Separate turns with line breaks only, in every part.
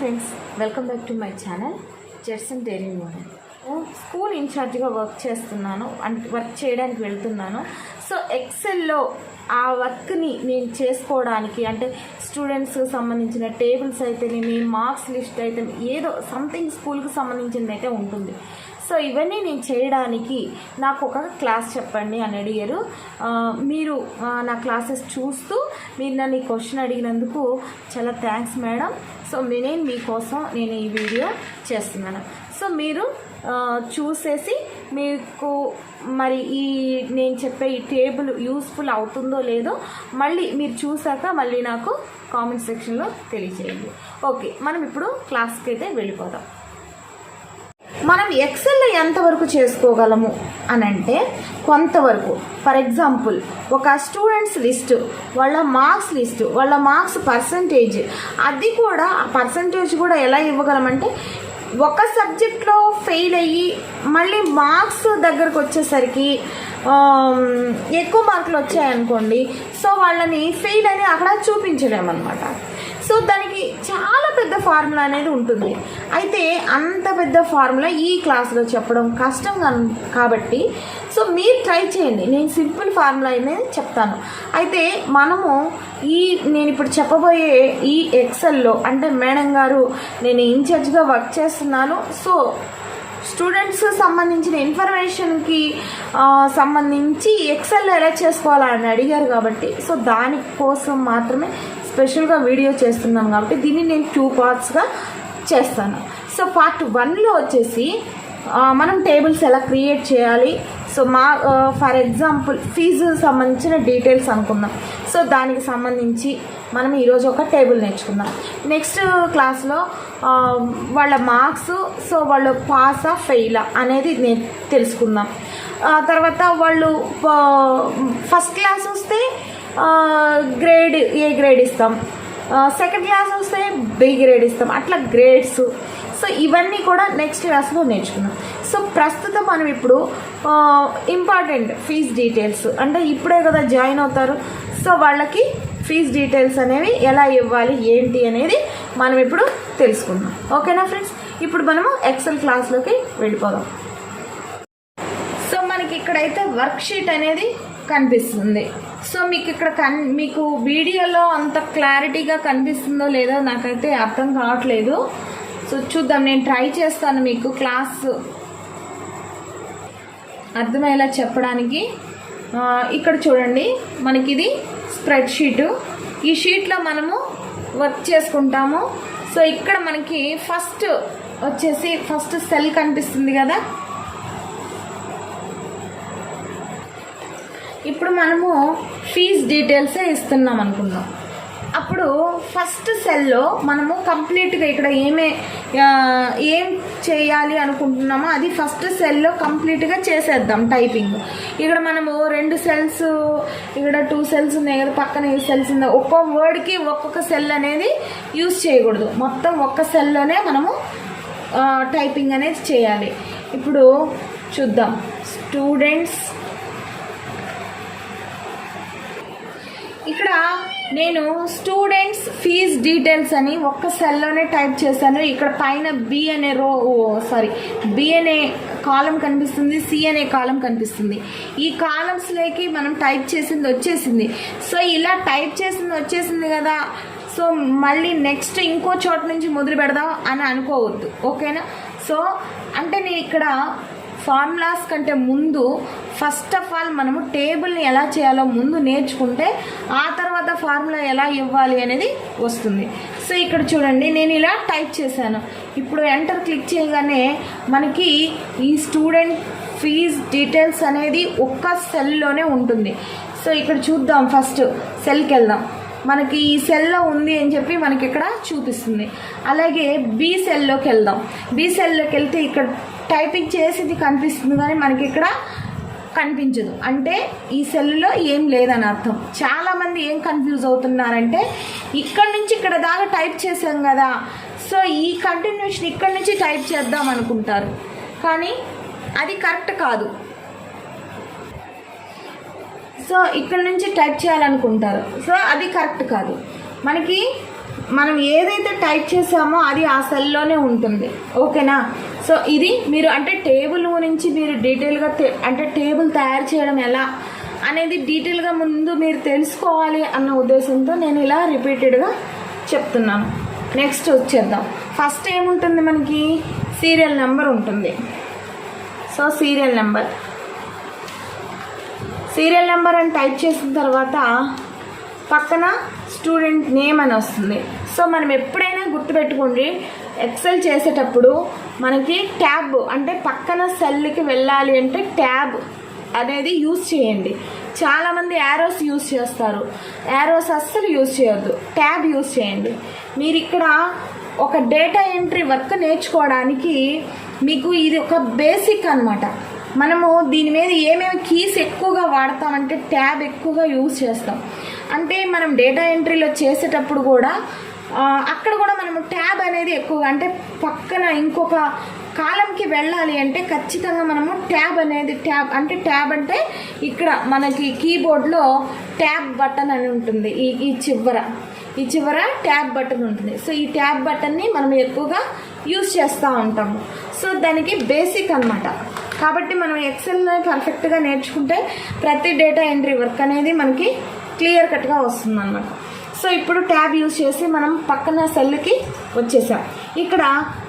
Friends, welcome back to my channel జెట్సన్ డైరీ మోడల్. స్కూల్ ఇన్ఛార్జ్గా వర్క్ చేస్తున్నాను, వర్క్ చేయడానికి వెళ్తున్నాను. సో ఎక్సెల్లో ఆ వర్క్ని నేను చేసుకోవడానికి, అంటే స్టూడెంట్స్ సంబంధించిన టేబుల్స్ అయితేనేమి, మార్క్స్ లిస్ట్ అయితే ఏదో సంథింగ్ స్కూల్కి సంబంధించింది అయితే ఉంటుంది. సో ఇవన్నీ నేను చేయడానికి నాకు ఒక క్లాస్ చెప్పండి అని అడిగారు. మీరు నా క్లాసెస్ చూస్తూ మీరు నన్ను ఈ క్వశ్చన్ అడిగినందుకు చాలా థ్యాంక్స్ మేడం. సో నేను మీకోసం నేను ఈ వీడియో చేస్తున్నాను. సో మీరు చూసేసి మీకు మరి ఈ నేను చెప్పే ఈ టేబుల్ యూస్ఫుల్ అవుతుందో లేదో మళ్ళీ మీరు చూసాక మళ్ళీ నాకు కామెంట్ సెక్షన్లో తెలియజేయండి. ఓకే, మనం ఇప్పుడు క్లాస్కి అయితే వెళ్ళిపోదాం. మనం ఎక్సెల్లో ఎంతవరకు చేసుకోగలము అని అంటే కొంతవరకు. ఫర్ ఎగ్జాంపుల్, ఒక స్టూడెంట్స్ లిస్టు, వాళ్ళ మార్క్స్ లిస్టు, వాళ్ళ మార్క్స్ పర్సంటేజ్, అది కూడా ఆ పర్సంటేజ్ కూడా ఎలా ఇవ్వగలమంటే, ఒక సబ్జెక్ట్లో ఫెయిల్ అయ్యి మళ్ళీ మార్క్స్ దగ్గరకు వచ్చేసరికి ఎక్కువ మార్కులు వచ్చాయనుకోండి, సో వాళ్ళని ఫెయిల్ అని అక్కడ చూపించలేమన్నమాట. సో దానికి చాలా పెద్ద ఫార్ములా అనేది ఉంటుంది. అయితే అంత పెద్ద ఫార్ములా ఈ క్లాస్లో చెప్పడం కష్టం కాబట్టి సో మీరు ట్రై చేయండి. నేను సింపుల్ ఫార్ములా అనేది చెప్తాను. అయితే మనము నేను ఇప్పుడు చెప్పబోయే ఈ ఎక్సెల్లో, అంటే మేడం గారు నేను ఇన్ఛార్జ్గా వర్క్ చేస్తున్నాను, సో స్టూడెంట్స్ సంబంధించిన ఇన్ఫర్మేషన్కి సంబంధించి ఎక్సెల్లో ఎలా చేసుకోవాలని అడిగారు కాబట్టి సో దానికోసం మాత్రమే స్పెషల్గా వీడియో చేస్తున్నాం కాబట్టి దీన్ని నేను 2 పార్ట్స్గా చేస్తాను. సో పార్ట్ 1లో వచ్చేసి మనం టేబుల్స్ ఎలా క్రియేట్ చేయాలి. సో ఫర్ ఎగ్జాంపుల్ ఫీజు సంబంధించిన డీటెయిల్స్ అనుకుందాం. సో దానికి సంబంధించి మనం ఈరోజు ఒక టేబుల్ నేర్చుకుందాం. నెక్స్ట్ క్లాస్లో వాళ్ళ మార్క్స్, సో వాళ్ళు పాసా ఫెయిలా అనేది తెలుసుకుందాం. తర్వాత వాళ్ళు ఫస్ట్ క్లాస్ వస్తే గ్రేడ్ ఏ గ్రేడ్ ఇస్తాం, సెకండ్ క్లాస్ వస్తే బి గ్రేడ్ ఇస్తాం, అట్లా గ్రేడ్స్. సో ఇవన్నీ కూడా నెక్స్ట్ క్లాస్లో నేర్చుకున్నాం. సో ప్రస్తుతం మనం ఇప్పుడు ఇంపార్టెంట్ ఫీజ్ డీటెయిల్స్, అంటే ఇప్పుడే కదా జాయిన్ అవుతారు, సో వాళ్ళకి ఫీజ్ డీటెయిల్స్ అనేవి ఎలా ఇవ్వాలి ఏంటి అనేది మనం ఇప్పుడు తెలుసుకుందాం. ఓకేనా ఫ్రెండ్స్, ఇప్పుడు మనము ఎక్సెల్ క్లాస్లోకి వెళ్ళిపోదాం. సో మనకి ఇక్కడైతే వర్క్ షీట్ అనేది కనిపిస్తుంది. సో మీకు ఇక్కడ మీకు వీడియోలో అంత క్లారిటీగా కనిపిస్తుందో లేదో నాకైతే అర్థం కావట్లేదు. సో చూద్దాం, నేను ట్రై చేస్తాను మీకు క్లాస్ అర్థమయ్యేలా చెప్పడానికి. ఇక్కడ చూడండి, మనకి ఇది స్ప్రెడ్ షీటు. ఈ షీట్లో మనము వర్క్ చేసుకుంటాము. సో ఇక్కడ మనకి ఫస్ట్ సెల్ కనిపిస్తుంది కదా. ఇప్పుడు మనము ఫీజ్ డీటెయిల్సే ఇస్తున్నాం అనుకుందాం. అప్పుడు ఫస్ట్ సెల్లో మనము కంప్లీట్గా ఇక్కడ ఏం చేయాలి అనుకుంటున్నామో అది ఫస్ట్ సెల్లో కంప్లీట్గా చేసేద్దాం టైపింగ్. ఇక్కడ మనము 2 సెల్స్, ఇక్కడ 2 సెల్స్ ఉన్నాయి కదా, పక్కన సెల్స్ ఉన్నాయి. ఒక్కో వర్డ్కి ఒక్కొక్క సెల్ అనేది యూజ్ చేయకూడదు, మొత్తం ఒక్క సెల్లోనే మనము టైపింగ్ అనేది చేయాలి. ఇప్పుడు చూద్దాం, స్టూడెంట్స్, ఇక్కడ నేను స్టూడెంట్స్ ఫీజ్ డీటెయిల్స్ అని ఒక్క సెల్లోనే టైప్ చేశాను. ఇక్కడ పైన బి అనే కాలం కనిపిస్తుంది, సి అనే కాలం కనిపిస్తుంది. ఈ కాలమ్స్లోకి మనం టైప్ చేసింది వచ్చేసింది. సో ఇలా టైప్ చేసింది వచ్చేసింది కదా, సో మళ్ళీ నెక్స్ట్ ఇంకో చోట నుంచి మొదలు పెడదాం అని అనుకోవద్దు. ఓకేనా? సో అంటే నేను ఇక్కడ ఫార్ములాస్ కంటే ముందు ఫస్ట్ ఆఫ్ ఆల్ మనము టేబుల్ని ఎలా చేయాలో ముందు నేర్చుకుంటే ఆ తర్వాత ఫార్ములా ఎలా ఇవ్వాలి అనేది వస్తుంది. సో ఇక్కడ చూడండి, నేను ఇలా టైప్ చేశాను. ఇప్పుడు ఎంటర్ క్లిక్ చేయగానే మనకి ఈ స్టూడెంట్ ఫీజ్ డీటెయిల్స్ అనేది ఒక్క సెల్లోనే ఉంటుంది. సో ఇక్కడ చూద్దాం, ఫస్ట్ సెల్కి వెళ్దాం. మనకి ఈ సెల్లో ఉంది అని చెప్పి మనకి ఇక్కడ చూపిస్తుంది. అలాగే బి సెల్లోకి వెళ్దాం. బి సెల్లోకి వెళ్తే ఇక్కడ టైపింగ్ చేసేది కనిపిస్తుంది కానీ మనకి ఇక్కడ కనిపించదు, అంటే ఈ సెల్లో ఏం లేదని అర్థం. చాలామంది ఏం కన్ఫ్యూజ్ అవుతున్నారంటే, ఇక్కడ నుంచి ఇక్కడ దాకా టైప్ చేసాం కదా, సో ఈ కంటిన్యూషన్ ఇక్కడ నుంచి టైప్ చేద్దాం అనుకుంటారు, కానీ అది కరెక్ట్ కాదు. సో ఇక్కడ నుంచి టైప్ చేయాలనుకుంటారు, సో అది కరెక్ట్ కాదు. మనకి మనం ఏదైతే టైప్ చేసామో అది ఆ సెల్లోనే ఉంటుంది. ఓకేనా? సో ఇది మీరు అంటే టేబుల్ గురించి మీరు డీటెయిల్గా అంటే టేబుల్ తయారు చేయడం ఎలా అనేది డీటెయిల్గా ముందు మీరు తెలుసుకోవాలి అన్న ఉద్దేశంతో నేను ఇలా రిపీటెడ్గా చెప్తున్నాను. నెక్స్ట్ వచ్చేద్దాం. ఫస్ట్ ఏముంటుంది మనకి? సీరియల్ నెంబర్ ఉంటుంది. సో సీరియల్ నెంబర్ అని టైప్ చేసిన తర్వాత పక్కన స్టూడెంట్ నేమ్ అని వస్తుంది. సో మనం ఎప్పుడైనా గుర్తుపెట్టుకోండి, ఎక్సెల్ చేసేటప్పుడు మనకి ట్యాబ్ అంటే పక్కన సెల్కి వెళ్ళాలి అంటే ట్యాబ్ అనేది యూజ్ చేయండి. చాలామంది యారోస్ యూజ్ చేస్తారు. యారోస్ అస్సలు యూజ్ చేయొద్దు, ట్యాబ్ యూజ్ చేయండి. మీరు ఇక్కడ ఒక డేటా ఎంట్రీ వర్క్ నేర్చుకోవడానికి మీకు ఇది ఒక బేసిక్ అన్నమాట. మనము దీని మీద ఏమేమి కీస్ ఎక్కువగా వాడతామంటే ట్యాబ్ ఎక్కువగా యూజ్ చేస్తాం. అంటే మనం డేటా ఎంట్రీలో చేసేటప్పుడు కూడా అక్కడ కూడా మనము ట్యాబ్ అనేది ఎక్కువగా అంటే పక్కన ఇంకొక కాలంకి వెళ్ళాలి అంటే ఖచ్చితంగా మనము ట్యాబ్ అంటే ఇక్కడ మనకి కీబోర్డ్లో ట్యాబ్ బటన్ అని ఉంటుంది. ఈ చివర ట్యాబ్ బటన్ ఉంటుంది. సో ఈ ట్యాబ్ బటన్ని మనం ఎక్కువగా యూజ్ చేస్తూ ఉంటాము. సో దానికి బేసిక్ అన్నమాట. కాబట్టి మనం ఎక్సెల్ని పర్ఫెక్ట్గా నేర్చుకుంటే ప్రతి డేటా ఎంట్రీ వర్క్ అనేది మనకి క్లియర్ కట్గా వస్తుందన్నమాట. సో ఇప్పుడు ట్యాబ్ యూజ్ చేసి మనం పక్కన సెల్కి వచ్చేసాం. ఇక్కడ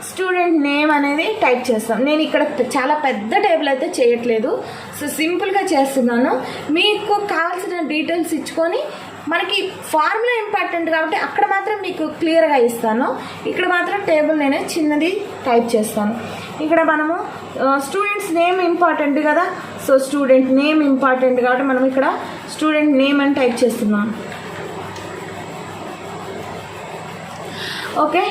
స్టూడెంట్ నేమ్ అనేది టైప్ చేస్తాం. నేను ఇక్కడ చాలా పెద్ద టేబుల్ అయితే చేయట్లేదు, సో సింపుల్గా చేస్తున్నాను. మీకు కావాల్సిన డీటెయిల్స్ ఇచ్చుకొని మనకి ఫార్ములా ఇంపార్టెంట్ కాబట్టి అక్కడ మాత్రం మీకు క్లియర్గా ఇస్తాను. ఇక్కడ మాత్రం టేబుల్ నేనే చిన్నది టైప్ చేస్తాను. ఇక్కడ మనము స్టూడెంట్స్ నేమ్ ఇంపార్టెంట్ కదా, సో స్టూడెంట్ నేమ్ ఇంపార్టెంట్ కాబట్టి మనం ఇక్కడ స్టూడెంట్ నేమ్ అని టైప్ చేస్తున్నాం. ఓకే,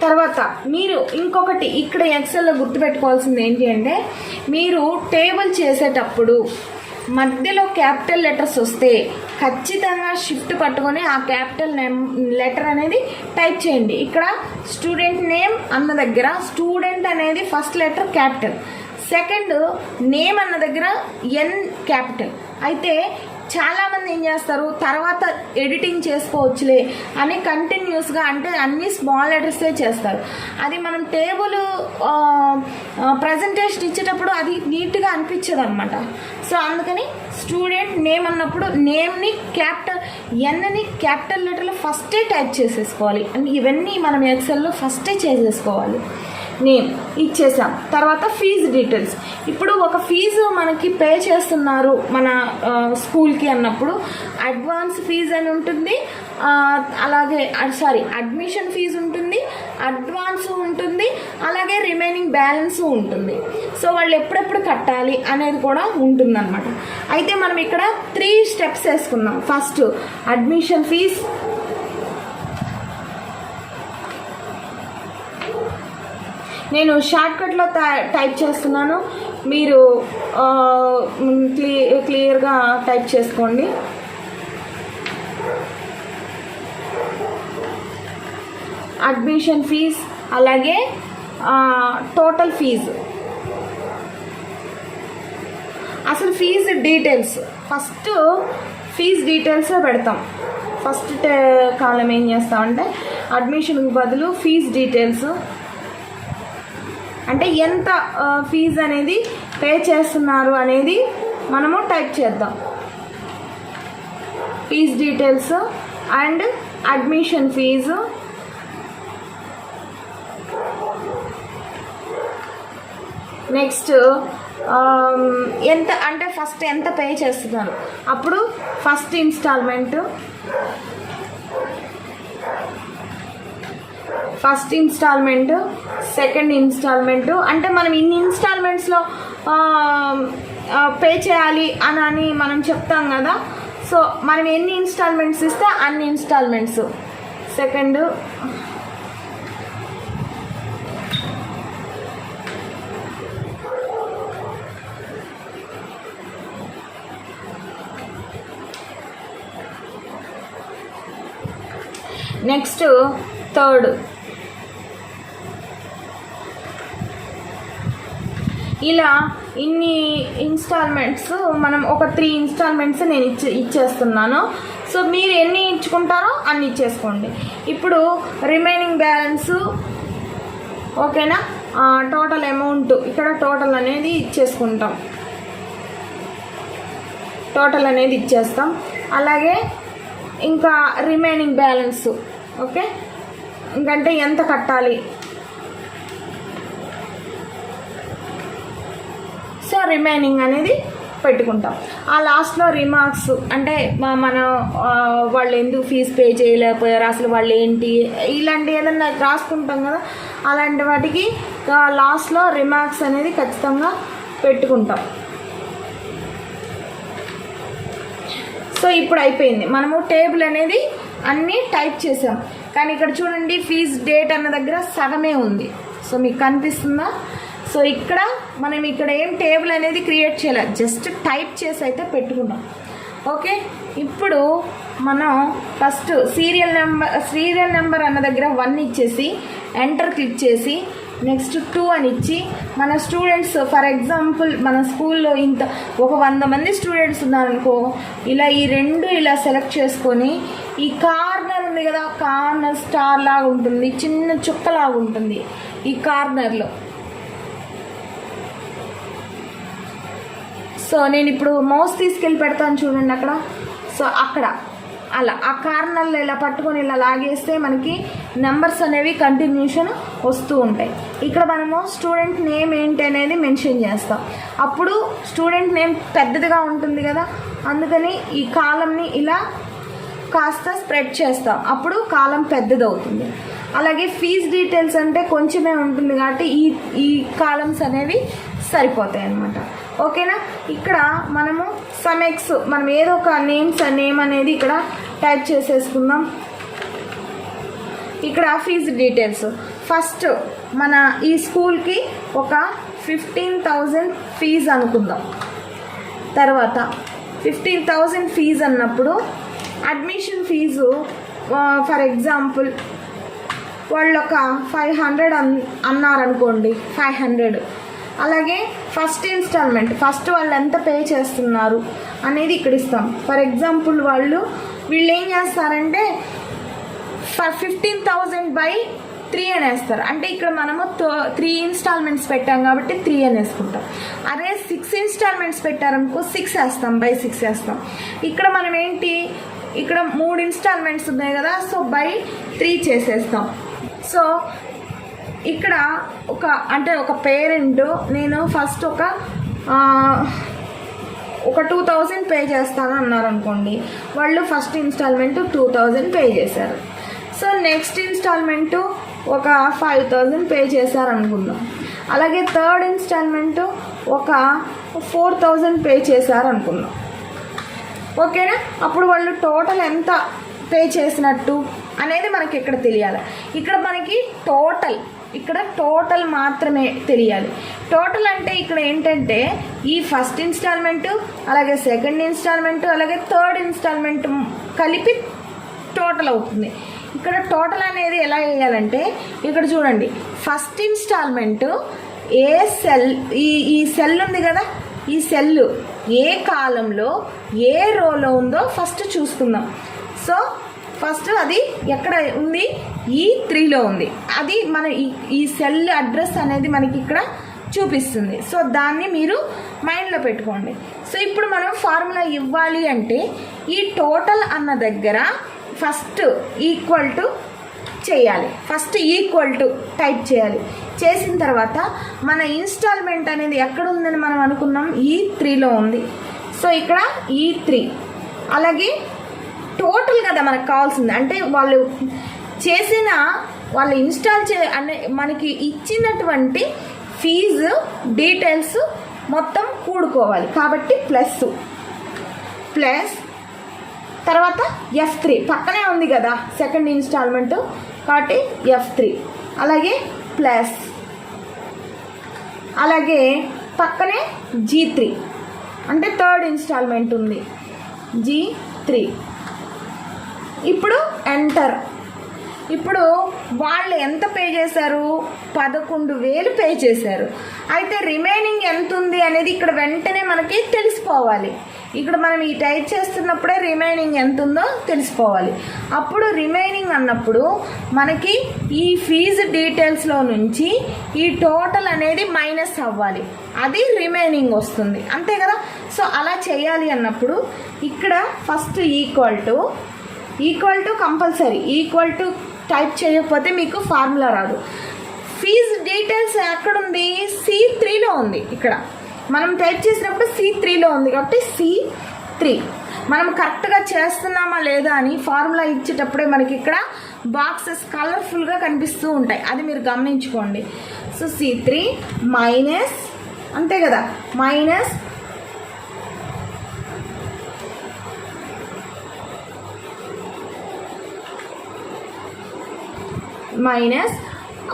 తర్వాత మీరు ఇంకొకటి ఇక్కడ ఎక్సెల్లో గుర్తుపెట్టుకోవాల్సింది ఏంటి అంటే, మీరు టేబుల్ చేసేటప్పుడు మధ్యలో క్యాపిటల్ లెటర్స్ వస్తే ఖచ్చితంగా షిఫ్ట్ పట్టుకొని ఆ క్యాపిటల్ లెటర్ అనేది టైప్ చేయండి. ఇక్కడ స్టూడెంట్ నేమ్ అన్న దగ్గర స్టూడెంట్ అనేది first letter capital, second name అన్న దగ్గర ఎన్ క్యాపిటల్. అయితే చాలామంది ఏం చేస్తారు, తర్వాత ఎడిటింగ్ చేసుకోవచ్చులే అని కంటిన్యూస్గా అంటే అన్ని స్మాల్ లెటర్సే చేస్తారు. అది మనం టేబుల్ ప్రజెంటేషన్ ఇచ్చేటప్పుడు అది నీట్గా అనిపించదు అనమాట. సో అందుకని స్టూడెంట్ నేమ్ అన్నప్పుడు నేమ్ని క్యాపిటల్ ఎన్ని క్యాపిటల్ లెటర్లో ఫస్టే టైప్ చేసేసుకోవాలి. అంటే ఇవన్నీ మనం ఎక్సెల్లో ఫస్టే చేసేసుకోవాలి. నేమ్ ఇచ్చేసాం. తర్వాత ఫీజు డీటెయిల్స్. ఇప్పుడు ఒక ఫీజు మనకి పే చేస్తున్నారు మన స్కూల్కి అన్నప్పుడు అడ్వాన్స్ ఫీజు అని ఉంటుంది, అలాగే అడ్మిషన్ ఫీజు ఉంటుంది, అడ్వాన్స్ ఉంటుంది, అలాగే రిమైనింగ్ బ్యాలెన్స్ ఉంటుంది. సో వాళ్ళు ఎప్పుడెప్పుడు కట్టాలి అనేది కూడా ఉంటుందన్నమాట. అయితే మనం ఇక్కడ 3 స్టెప్స్ వేసుకున్నాం. ఫస్ట్ అడ్మిషన్ ఫీజ్, నేను షార్ట్కట్లో టైప్ చేస్తున్నాను, మీరు క్లియర్గా టైప్ చేసుకోండి. అడ్మిషన్ ఫీజ్ అలాగే టోటల్ ఫీజు. అసలు fees details first fees details పెడతాం. ఫస్ట్ కాలం ఏం చేస్తామంటే అడ్మిషన్కి బదులు ఫీజు డీటెయిల్స్ అంటే ఎంత ఫీజు అనేది పే చేస్తున్నారు అనేది మనము టైప్ చేద్దాం. Fees details and admission fees, next ఎంత అంటే ఫస్ట్ ఎంత పే చేస్తున్నారు, అప్పుడు ఫస్ట్ ఇన్స్టాల్మెంట్, సెకండ్ ఇన్స్టాల్మెంట్. అంటే మనం ఇన్ని ఇన్స్టాల్మెంట్స్లో పే చేయాలి అని మనం చెప్తాం కదా. సో మనం ఎన్ని ఇన్స్టాల్మెంట్స్ ఇస్తే అన్ని ఇన్స్టాల్మెంట్స్. Second, next third. ఇలా ఇన్ని ఇన్స్టాల్మెంట్స్ మనం ఒక 3 ఇన్స్టాల్మెంట్స్ నేను ఇచ్చేస్తున్నాను. సో మీరు ఎన్ని ఇచ్చుకుంటారో అన్ని ఇచ్చేసుకోండి. ఇప్పుడు రిమైనింగ్ బ్యాలెన్సు ఓకేనా, టోటల్ అమౌంట్ ఇక్కడ టోటల్ అనేది ఇచ్చేసుకుంటాం, టోటల్ అనేది ఇచ్చేస్తాం. అలాగే ఇంకా రిమైనింగ్ బ్యాలెన్స్ ఓకే, ఇంకంటే ఎంత కట్టాలి, సో రిమైనింగ్ అనేది పెట్టుకుంటాం. ఆ లాస్ట్లో రిమార్క్స్ అంటే మన వాళ్ళు ఎందుకు ఫీజు పే చేయలేకపోయారు, అసలు వాళ్ళు ఏంటి, ఇలాంటి ఏదన్నా రాసుకుంటాం కదా, అలాంటి వాటికి లాస్ట్లో రిమార్క్స్ అనేది ఖచ్చితంగా పెట్టుకుంటాం. సో ఇప్పుడు అయిపోయింది, మనము టేబుల్ అనేది అన్నీ టైప్ చేసాం. కానీ ఇక్కడ చూడండి ఫీజ్ డేట్ అన్న దగ్గర సగమే ఉంది. సో మీకు కనిపిస్తుందా? సో ఇక్కడ మనం ఇక్కడ ఏం టేబుల్ అనేది క్రియేట్ చేయలేదు, జస్ట్ టైప్ చేసి అయితే పెట్టుకున్నాం. ఓకే, ఇప్పుడు మనం ఫస్ట్ సీరియల్ నెంబర్ అన్న దగ్గర 1 ఇచ్చేసి ఎంటర్ క్లిక్ చేసి నెక్స్ట్ 2 అని ఇచ్చి మన స్టూడెంట్స్ ఫర్ ఎగ్జాంపుల్ మన స్కూల్లో ఇంత ఒక 100 మంది స్టూడెంట్స్ ఉన్నారనుకో, ఇలా ఈ 2 ఇలా సెలెక్ట్ చేసుకొని ఈ కార్నర్ ఉంది కదా, కార్నర్ స్టార్ లాగా ఉంటుంది, చిన్న చుక్కలాగా ఉంటుంది ఈ కార్నర్లో. సో నేను ఇప్పుడు మౌస్ తీసుకెళ్ళి పెడతాను చూడండి అక్కడ. సో అక్కడ అలా ఆ కార్నర్లో ఇలా పట్టుకొని ఇలా లాగేస్తే మనకి నెంబర్స్ అనేవి కంటిన్యూషన్ వస్తూ ఉంటాయి. ఇక్కడ మనము స్టూడెంట్ నేమ్ ఏంటి అనేది మెన్షన్ చేస్తాం. అప్పుడు స్టూడెంట్ నేమ్ పెద్దదిగా ఉంటుంది కదా, అందుకని ఈ కాలంని ఇలా కాస్త స్ప్రెడ్ చేస్తాం, అప్పుడు కాలం పెద్దదవుతుంది. అలాగే ఫీజ్ డీటెయిల్స్ అంటే కొంచెమే ఉంటుంది కాబట్టి ఈ కాలమ్స్ అనేవి సరిపోతాయి అన్నమాట. ఓకేనా, ఇక్కడ మనము సమెక్స్ మనం ఏదో ఒక నేమ్ అనేది ఇక్కడ టైప్ చేసేసుకుందాం. ఇక్కడ ఫీజు డీటెయిల్స్ ఫస్ట్ మన ఈ స్కూల్కి ఒక 15,000 ఫీజు అనుకుందాం. తర్వాత 15,000 ఫీజు అన్నప్పుడు అడ్మిషన్ ఫీజు ఫర్ ఎగ్జాంపుల్ వాళ్ళు ఒక 500 అన్నారనుకోండి, 500. అలాగే ఫస్ట్ ఇన్స్టాల్మెంట్ ఫస్ట్ వాళ్ళు ఎంత పే చేస్తున్నారు అనేది ఇక్కడ ఇస్తాం. ఫర్ ఎగ్జాంపుల్ వీళ్ళు ఏం చేస్తారంటే 15,000/3 అని వేస్తారు. అంటే ఇక్కడ మనము 3 ఇన్స్టాల్మెంట్స్ పెట్టాం కాబట్టి 3 అని వేసుకుంటాం. అదే 6 ఇన్స్టాల్మెంట్స్ పెట్టారనుకో 6 వేస్తాం, 6 వేస్తాం. ఇక్కడ మనం ఏంటి, ఇక్కడ 3 ఇన్స్టాల్మెంట్స్ ఉన్నాయి కదా, సో 3 చేసేస్తాం. సో ఇక్కడ ఒక పేరెంట్ నేను ఫస్ట్ ఒక 2,000 పే చేస్తాను అన్నారు అనుకోండి, వాళ్ళు ఫస్ట్ ఇన్స్టాల్మెంట్ 2,000 పే చేశారు. సో నెక్స్ట్ ఇన్స్టాల్మెంటు ఒక 5,000 పే చేశారు అనుకుందాం. అలాగే థర్డ్ ఇన్స్టాల్మెంటు ఒక 4,000 పే చేశారు అనుకుందాం. ఓకేనా, అప్పుడు వాళ్ళు టోటల్ ఎంత పే చేసినట్టు అనేది మనకి ఇక్కడ తెలియాలి. ఇక్కడ మనకి టోటల్ మాత్రమే తెలియాలి. టోటల్ అంటే ఇక్కడ ఏంటంటే ఈ ఫస్ట్ ఇన్స్టాల్మెంటు, అలాగే సెకండ్ ఇన్స్టాల్మెంటు, అలాగే థర్డ్ ఇన్స్టాల్మెంట్ కలిపి టోటల్ అవుతుంది. ఇక్కడ టోటల్ అనేది ఎలా వేయాలంటే ఇక్కడ చూడండి, ఫస్ట్ ఇన్స్టాల్మెంటు ఏ సెల్, ఈ సెల్ ఉంది కదా, ఈ సెల్ ఏ కాలంలో ఏ రోలో ఉందో ఫస్ట్ చూసుకుందాం. సో ఫస్ట్ అది ఎక్కడ ఉంది, E3లో ఉంది. అది మన ఈ సెల్ అడ్రస్ అనేది మనకి ఇక్కడ చూపిస్తుంది. సో దాన్ని మీరు మైండ్లో పెట్టుకోండి. సో ఇప్పుడు మనం ఫార్ములా ఇవ్వాలి అంటే ఈ టోటల్ అన్న దగ్గర ఫస్ట్ ఈక్వల్ టు చేయాలి, ఫస్ట్ ఈక్వల్ టు టైప్ చేయాలి. చేసిన తర్వాత మన ఇన్స్టాల్మెంట్ అనేది ఎక్కడ ఉందని మనం అనుకున్నాం, E3లో ఉంది. సో ఇక్కడ E3. అలాగే టోటల్ కదా మనకు కావాల్సింది, అంటే వాళ్ళు ఇన్స్టాల్ మనకి ఇచ్చినటువంటి ఫీజు డీటెయిల్స్ మొత్తం కూడుకోవాలి కాబట్టి ప్లస్ తర్వాత F3 పక్కనే ఉంది కదా సెకండ్ ఇన్స్టాల్మెంట్ కాబట్టి F3, అలాగే ప్లస్, అలాగే పక్కనే G3 అంటే థర్డ్ ఇన్స్టాల్మెంట్ ఉంది G3. ఇప్పుడు ఎంటర్. ఇప్పుడు వాళ్ళు ఎంత పే చేశారు? 11,000 పే చేశారు. అయితే రిమైనింగ్ ఎంత ఉంది అనేది ఇక్కడ వెంటనే మనకి తెలిసిపోవాలి. ఇక్కడ మనం ఈ టైప్ చేస్తున్నప్పుడే రిమైనింగ్ ఎంత ఉందో తెలిసిపోవాలి. అప్పుడు రిమైనింగ్ అన్నప్పుడు మనకి ఈ ఫీజు డీటెయిల్స్లో నుంచి ఈ టోటల్ అనేది మైనస్ అవ్వాలి, అది రిమైనింగ్ వస్తుంది, అంతే కదా. సో అలా చేయాలి అన్నప్పుడు ఇక్కడ first equal to compulsory, equal to type చేయకపోతే మీకు ఫార్ములా రాదు. ఫీజు డీటెయిల్స్ ఎక్కడుంది? C3లో ఉంది. ఇక్కడ మనం టైప్ చేసినప్పుడు C3లో ఉంది కాబట్టి C3 మనం కరెక్ట్గా చేస్తున్నామా లేదా అని ఫార్ములా ఇచ్చేటప్పుడే మనకి ఇక్కడ బాక్సెస్ కలర్ఫుల్గా కనిపిస్తూ ఉంటాయి, అది మీరు గమనించుకోండి. సో C3 మైనస్, అంతే కదా, మైనస్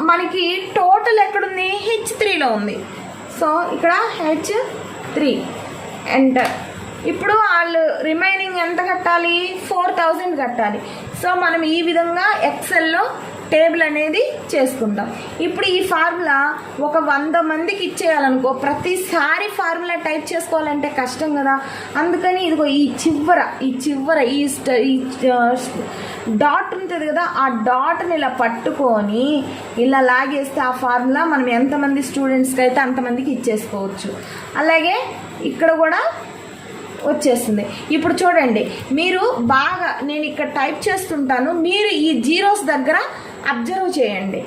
మనకి టోటల్ ఎక్కడుంది? H3లో ఉంది. సో ఇక్కడ H3 ఎంటర్. ఇప్పుడు వాళ్ళు రిమైనింగ్ ఎంత కట్టాలి? 4,000 కట్టాలి. సో మనం ఈ విధంగా ఎక్సెల్లో టేబుల్ అనేది చేసుకుంటాం. ఇప్పుడు ఈ ఫార్ములా ఒక 100 మందికి ఇచ్చేయాలనుకో, ప్రతిసారి ఫార్ములా టైప్ చేసుకోవాలంటే కష్టం కదా. అందుకని ఇదిగో ఈ చివర ఈ డాట్ ఉంటుంది కదా, ఆ డాట్ని ఇలా పట్టుకొని ఇలా లాగేస్తే ఆ ఫార్ములా మనం ఎంతమంది స్టూడెంట్స్కి అయితే అంతమందికి ఇచ్చేసుకోవచ్చు. అలాగే ఇక్కడ కూడా వచ్చేస్తుంది. ఇప్పుడు చూడండి, మీరు బాగా, నేను ఇక్కడ టైప్ చేస్తుంటాను, మీరు ఈ జీరోస్ దగ్గర అబ్జర్వ్ చేయండి.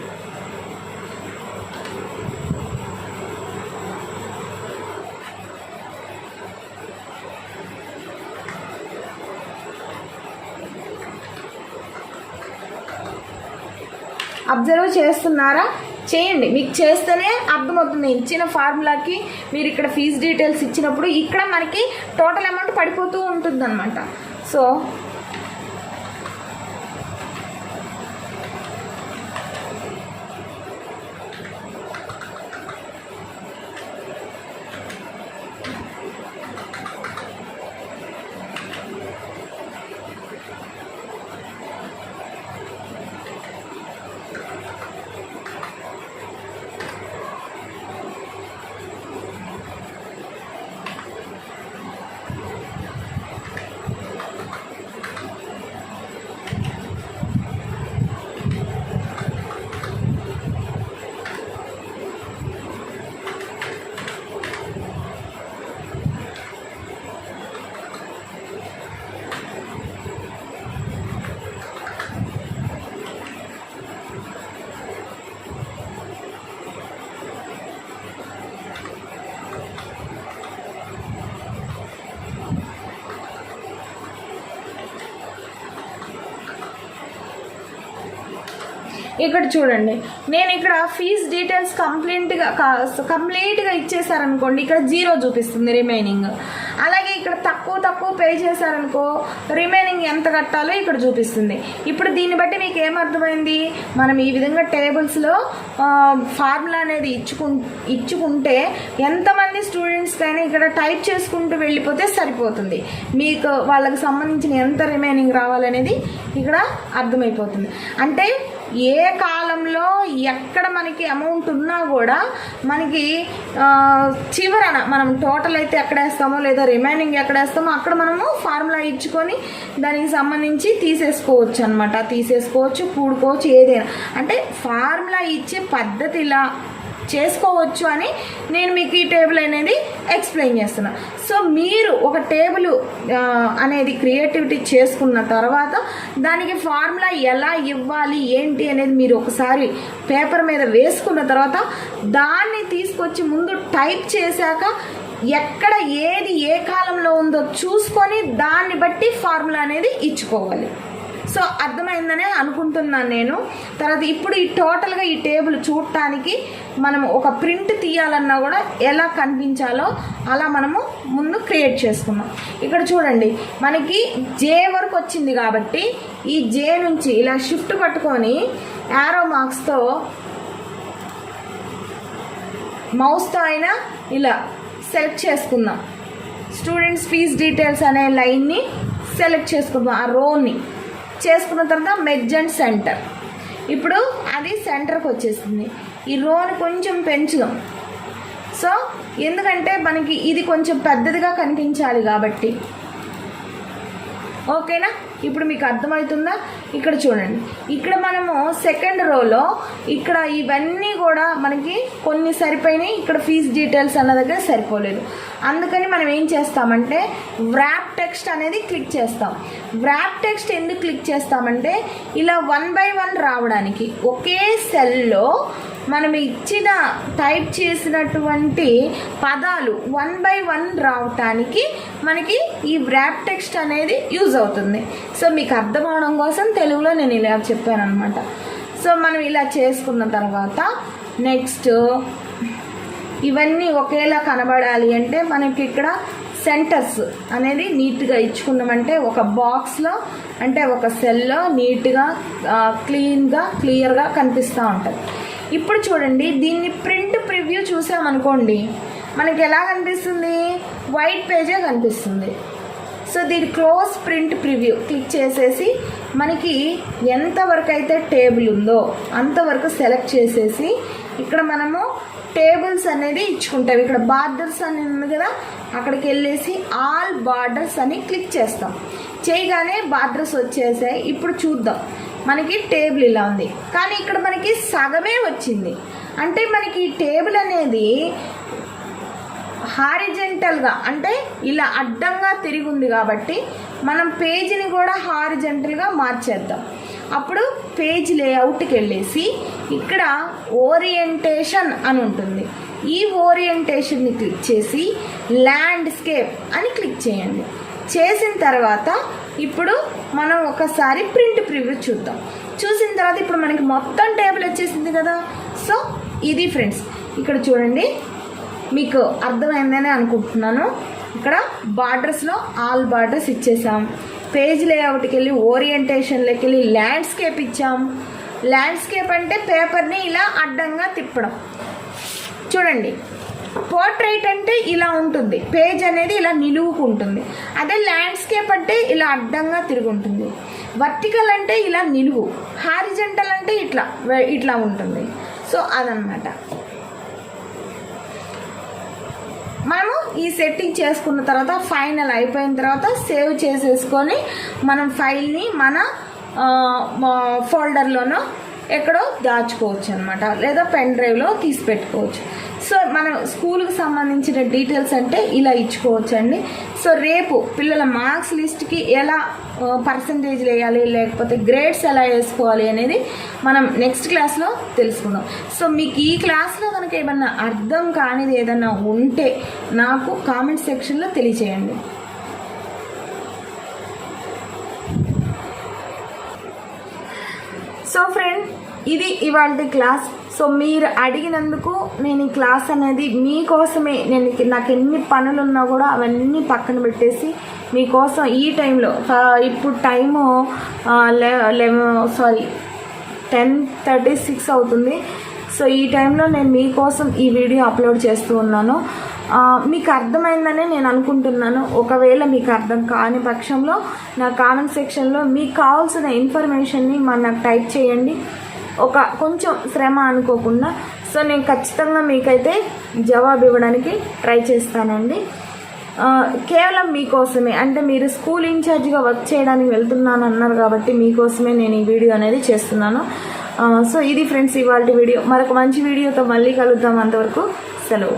అబ్జర్వ్ చేస్తున్నారా? చేయండి, మీకు చేస్తేనే అర్థమవుతుంది. ఇచ్చిన ఫార్ములాకి మీరు ఇక్కడ ఫీజు డీటెయిల్స్ ఇచ్చినప్పుడు ఇక్కడ మనకి టోటల్ అమౌంట్ పడిపోతూ ఉంటుందన్నమాట. సో ఇక్కడ చూడండి, నేను ఇక్కడ ఫీజ్ డీటెయిల్స్ కంప్లీట్గా ఇచ్చేసారనుకోండి, ఇక్కడ 0 చూపిస్తుంది రిమైనింగ్. అలాగే ఇక్కడ తక్కువ పే చేశారనుకో, రిమైనింగ్ ఎంత కట్టాలో ఇక్కడ చూపిస్తుంది. ఇప్పుడు దీన్ని బట్టి మీకు ఏమర్థమైంది? మనం ఈ విధంగా టేబుల్స్లో ఫార్ములా అనేది ఇచ్చుకుంటే ఎంతమంది స్టూడెంట్స్కైనా ఇక్కడ టైప్ చేసుకుంటూ వెళ్ళిపోతే సరిపోతుంది. మీకు వాళ్ళకి సంబంధించిన ఎంత రిమైనింగ్ రావాలనేది ఇక్కడ అర్థమైపోతుంది. అంటే ఏ కాలంలో ఎక్కడ మనకి అమౌంట్ ఉన్నా కూడా మనకి చివరన మనం టోటల్ అయితే ఎక్కడ వేస్తామో లేదా రిమైనింగ్ ఎక్కడ వేస్తామో అక్కడ మనము ఫార్ములా ఇచ్చుకొని దానికి సంబంధించి తీసేసుకోవచ్చు అనమాట. తీసేసుకోవచ్చు, కూడుకోవచ్చు, ఏదైనా. అంటే ఫార్ములా ఇచ్చే పద్ధతిలా చేసుకోవచ్చు అని నేను మీకు ఈ టేబుల్ అనేది ఎక్స్ప్లెయిన్ చేస్తున్నాను. సో మీరు ఒక టేబుల్ అనేది క్రియేటివిటీ చేసుకున్న తర్వాత దానికి ఫార్ములా ఎలా ఇవ్వాలి ఏంటి అనేది మీరు ఒకసారి పేపర్ మీద వేసుకున్న తర్వాత దాన్ని తీసుకొచ్చి ముందు టైప్ చేశాక ఎక్కడ ఏది ఏ కాలంలో ఉందో చూసుకొని దాన్ని బట్టి ఫార్ములా అనేది ఇచ్చుకోవాలి. సో అర్థమైందనే అనుకుంటున్నాను నేను. తర్వాత ఇప్పుడు ఈ టోటల్గా ఈ టేబుల్ చూడటానికి మనం ఒక ప్రింట్ తీయాలన్నా కూడా ఎలా కనిపించాలో అలా మనము ముందు క్రియేట్ చేసుకున్నాం. ఇక్కడ చూడండి, మనకి జే వరకు వచ్చింది కాబట్టి ఈ జే నుంచి ఇలా షిఫ్ట్ పట్టుకొని యారో మార్క్స్తో మౌస్తో అయినా ఇలా సెలెక్ట్ చేసుకుందాం. స్టూడెంట్స్ ఫీజ్ డీటెయిల్స్ అనే లైన్ని సెలెక్ట్ చేసుకుందాం. ఆ రోని చేసుకున్న తర్వాత మెర్జ్ అండ్ సెంటర్. ఇప్పుడు అది సెంటర్కి వచ్చేసింది. ఈ రోని కొంచెం పెంచుదాం. సో ఎందుకంటే మనకి ఇది కొంచెం పెద్దదిగా కనిపించాలి కాబట్టి. ఓకేనా? ఇప్పుడు మీకు అర్థమవుతుందా? ఇక్కడ చూడండి, ఇక్కడ మనము సెకండ్ రోలో ఇక్కడ ఇవన్నీ కూడా మనకి కొన్ని సరిపోయినాయి. ఇక్కడ ఫీజ్ డీటెయిల్స్ అన్న దగ్గర సరిపోలేదు. అందుకని మనం ఏం చేస్తామంటే వ్రాప్ టెక్స్ట్ అనేది క్లిక్ చేస్తాం. వ్రాప్ టెక్స్ట్ ఎందుకు క్లిక్ చేస్తామంటే ఇలా 1 by 1 రావడానికి, ఒకే సెల్లో మనం ఇచ్చిన టైప్ చేసినటువంటి పదాలు 1 by 1 రావటానికి మనకి ఈ వ్రాప్ టెక్స్ట్ అనేది యూజ్ అవుతుంది. సో మీకు అర్థం అవడం కోసం తెలుగులో నేను ఇలా చెప్పాను అనమాట. సో మనం ఇలా చేసుకున్న తర్వాత నెక్స్ట్ ఇవన్నీ ఒకేలా కనబడాలి అంటే మనకి ఇక్కడ సెంటర్స్ అనేది నీట్గా ఇచ్చుకున్నామంటే ఒక బాక్స్లో అంటే ఒక సెల్లో నీట్గా క్లియర్గా కనిపిస్తూ ఉంటుంది. ఇప్పుడు చూడండి, దీన్ని ప్రింట్ ప్రివ్యూ చూసామనుకోండి, మనకి ఎలా కనిపిస్తుంది? వైట్ పేజే కనిపిస్తుంది. సో దీని క్లోజ్ ప్రింట్ ప్రివ్యూ క్లిక్ చేసేసి మనకి ఎంతవరకు అయితే టేబుల్ ఉందో అంతవరకు సెలెక్ట్ చేసేసి ఇక్కడ మనము టేబుల్స్ అనేది ఇచ్చుకుంటాం. ఇక్కడ బార్డర్స్ అని ఉంది కదా, అక్కడికి వెళ్ళేసి ఆల్ బార్డర్స్ అని క్లిక్ చేస్తాం. చేయగానే బార్డర్స్ వచ్చేసాయి. ఇప్పుడు చూద్దాం, మనకి టేబుల్ ఇలా ఉంది, కానీ ఇక్కడ మనకి సగమే వచ్చింది. అంటే మనకి ఈ టేబుల్ అనేది హారిజెంటల్గా అంటే ఇలా అడ్డంగా తిరిగి ఉంది కాబట్టి మనం పేజీని కూడా హారిజెంటల్గా మార్చేద్దాం. అప్పుడు పేజ్ లేఅవుట్కి వెళ్ళేసి ఇక్కడ ఓరియంటేషన్ అని ఉంటుంది. ఈ ఓరియంటేషన్ని క్లిక్ చేసి ల్యాండ్స్కేప్ అని క్లిక్ చేయండి. చేసిన తర్వాత ఇప్పుడు మనం ఒకసారి ప్రింట్ ప్రివ్యూ చూద్దాం. చూసిన తర్వాత ఇప్పుడు మనకి మొత్తం టేబుల్ వచ్చేసింది కదా. సో ఇది ఫ్రెండ్స్, ఇక్కడ చూడండి, మీకు అర్థమైందని అనుకుంటున్నాను. ఇక్కడ బార్డర్స్లో ఆల్ బార్డర్స్ ఇచ్చేసాం. పేజ్ లేఅవుట్కి వెళ్ళి ఓరియంటేషన్లోకి వెళ్ళి ల్యాండ్స్కేప్ ఇచ్చాం. ల్యాండ్స్కేప్ అంటే పేపర్ని ఇలా అడ్డంగా తిప్పడం. చూడండి, పోర్ట్రైట్ అంటే ఇలా ఉంటుంది, పేజ్ అనేది ఇలా నిలువుకుంటుంది. అదే ల్యాండ్స్కేప్ అంటే ఇలా అడ్డంగా తిరిగి ఉంటుంది. వర్టికల్ అంటే ఇలా నిలువు, హారిజెంటల్ అంటే ఇట్లా ఉంటుంది. సో అదనమాట. మనము ఈ సెట్టింగ్ చేసుకున్న తర్వాత ఫైనల్ అయిపోయిన తర్వాత సేవ్ చేసేసుకొని మనం ఫైల్ని మన ఫోల్డర్లోనో ఎక్కడో దాచుకోవచ్చు అనమాట, లేదా పెన్ డ్రైవ్లో తీసి పెట్టుకోవచ్చు. సో మనం స్కూల్కి సంబంధించిన డీటెయిల్స్ అంటే ఇలా ఇచ్చుకోవచ్చు అండి. సో రేపు పిల్లల మార్క్స్ లిస్ట్కి ఎలా పర్సంటేజ్లు వేయాలి, లేకపోతే గ్రేడ్స్ ఎలా వేసుకోవాలి అనేది మనం నెక్స్ట్ క్లాస్లో తెలుసుకుందాం. సో మీకు ఈ క్లాస్లో కనుక ఏమన్నా అర్థం కానిది ఏదన్నా ఉంటే నాకు కామెంట్ సెక్షన్లో తెలియచేయండి. సో ఫ్రెండ్, ఇది ఇవాళ క్లాస్. సో మీరు అడిగినందుకు నేను ఈ క్లాస్ అనేది మీకోసమే, నాకు ఎన్ని పనులు ఉన్నా కూడా అవన్నీ పక్కన పెట్టేసి మీకోసం ఈ టైంలో, ఇప్పుడు టైము 10:36 అవుతుంది. సో ఈ టైంలో నేను మీకోసం ఈ వీడియో అప్లోడ్ చేస్తూ ఉన్నాను. మీకు అర్థమైందనే నేను అనుకుంటున్నాను. ఒకవేళ మీకు అర్థం కాని పక్షంలో నా కామెంట్ సెక్షన్లో మీకు కావాల్సిన ఇన్ఫర్మేషన్ని నాకు టైప్ చేయండి, కొంచెం శ్రమ అనుకోకుండా. సో నేను ఖచ్చితంగా మీకైతే జవాబు ఇవ్వడానికి ట్రై చేస్తానండి. కేవలం మీకోసమే, అంటే మీరు స్కూల్ ఇన్ఛార్జిగా వర్క్ చేయడానికి వెళ్తున్నాను అన్నారు కాబట్టి మీకోసమే నేను ఈ వీడియో అనేది చేస్తున్నాను. సో ఇది ఫ్రెండ్స్ ఇవాళ వీడియో. మరొక మంచి వీడియోతో మళ్ళీ కలుద్దాం. అంతవరకు సెలవు.